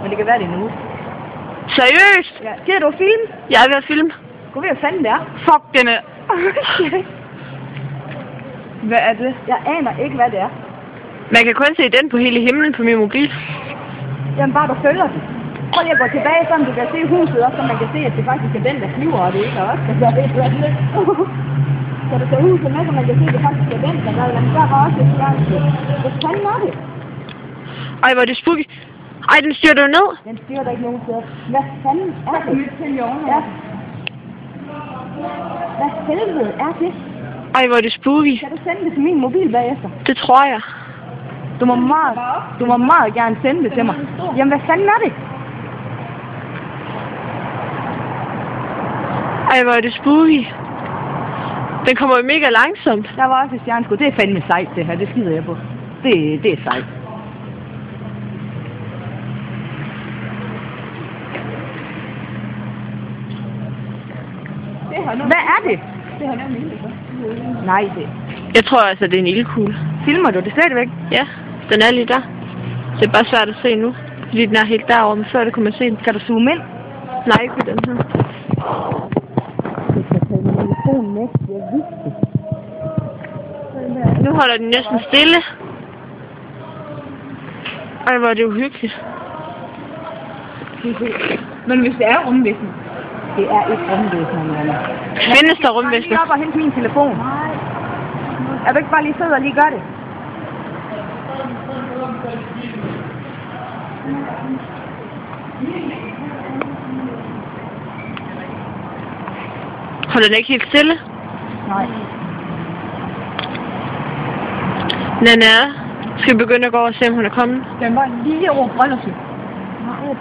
Men det kan være det nu. Seriøst? Ja. Gider du film? Jeg er ved at filme. Gå ved, hvad fanden det er. Fuck, den er... Hvad er det? Jeg aner ikke, hvad det er. Man kan kun se den på hele himlen på min mobil. Jamen bare du følger den. Prøv lige at gå tilbage, så du kan se huset også, så man kan se, at det faktisk er den, der flyver, og det ikke er os, der gør det. Så du tager huset med, så man kan se, at det faktisk er den, der gør det. Men der var også et fjernsyn. Hvad fanden er det? Ej, hvor er det spooky. Ej, den styrter jo ned. Den styrter ikke nogen steder. Hvad fanden er det? Ja. Hvad helvede er det? Ej, hvor er det spooky. Kan du sende det til min mobil bagefter? Det tror jeg. Du må meget gerne sende det til mig. Jamen, hvad fanden er det? Ej, hvor er det spooky. Den kommer jo mega langsomt. Der var også et stjerneskud. Det er fandme sejt, det her. Det skider jeg på. Det er sejt. Hvad er det? Det har nemlig ikke. Nej, det. Jeg tror altså, det er en ildkugle. Filmer du det stadigvæk? Ja, den er lige der. Det er bare svært at se nu. Fordi den er helt derovre, men før det kunne man se den. Kan du zoome ind? Nej, ikke på den her. Du skal tage min telefon med. Jeg vidste det. Nu holder den næsten stille. Ej, hvor er det uhyggeligt. Men hvis det er rumvæsen. Det er ikke rumvæsen, Anna. Findes der rumvæsener? Jeg lige op og hente min telefon. Nej. Er du ikke bare lige sød og lige gør det? Holder den ikke helt stille? Nej. Nana, skal vi begynde at gå over og se, om hun er kommet? Den var lige over brylluppet. Nej, jeg